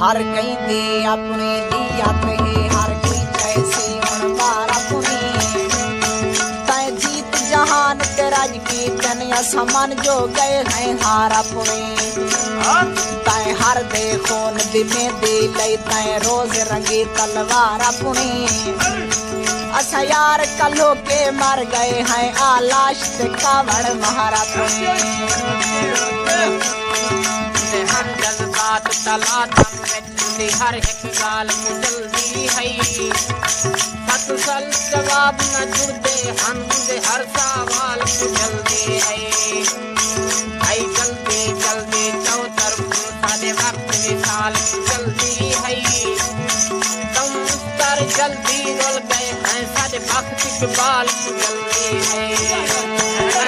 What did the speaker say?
हर कहीं दे अपने दिया कहे हर कोई जैसी मनवार अपनी तय जीत जहान के राज की कन्या समान जो गए हैं हार अपने तय हर देखो नदी में दे लई तय रोज रंगी तलवार अपनी अच्छा यार कलो के मर गए हैं आलाश से कावड़ महारा हर जज्बात तला दम में हर एक गाल को जल्दी है सतसल जवाब न जुड़ते हमसे हर सवाल को जल्दी है जल्दी जल्दी चौतरफ सारे वक्त विशाल जल्दी है तुम तर जल्दी रोल गए हैं सारे वक्त इकबाल जल्दी है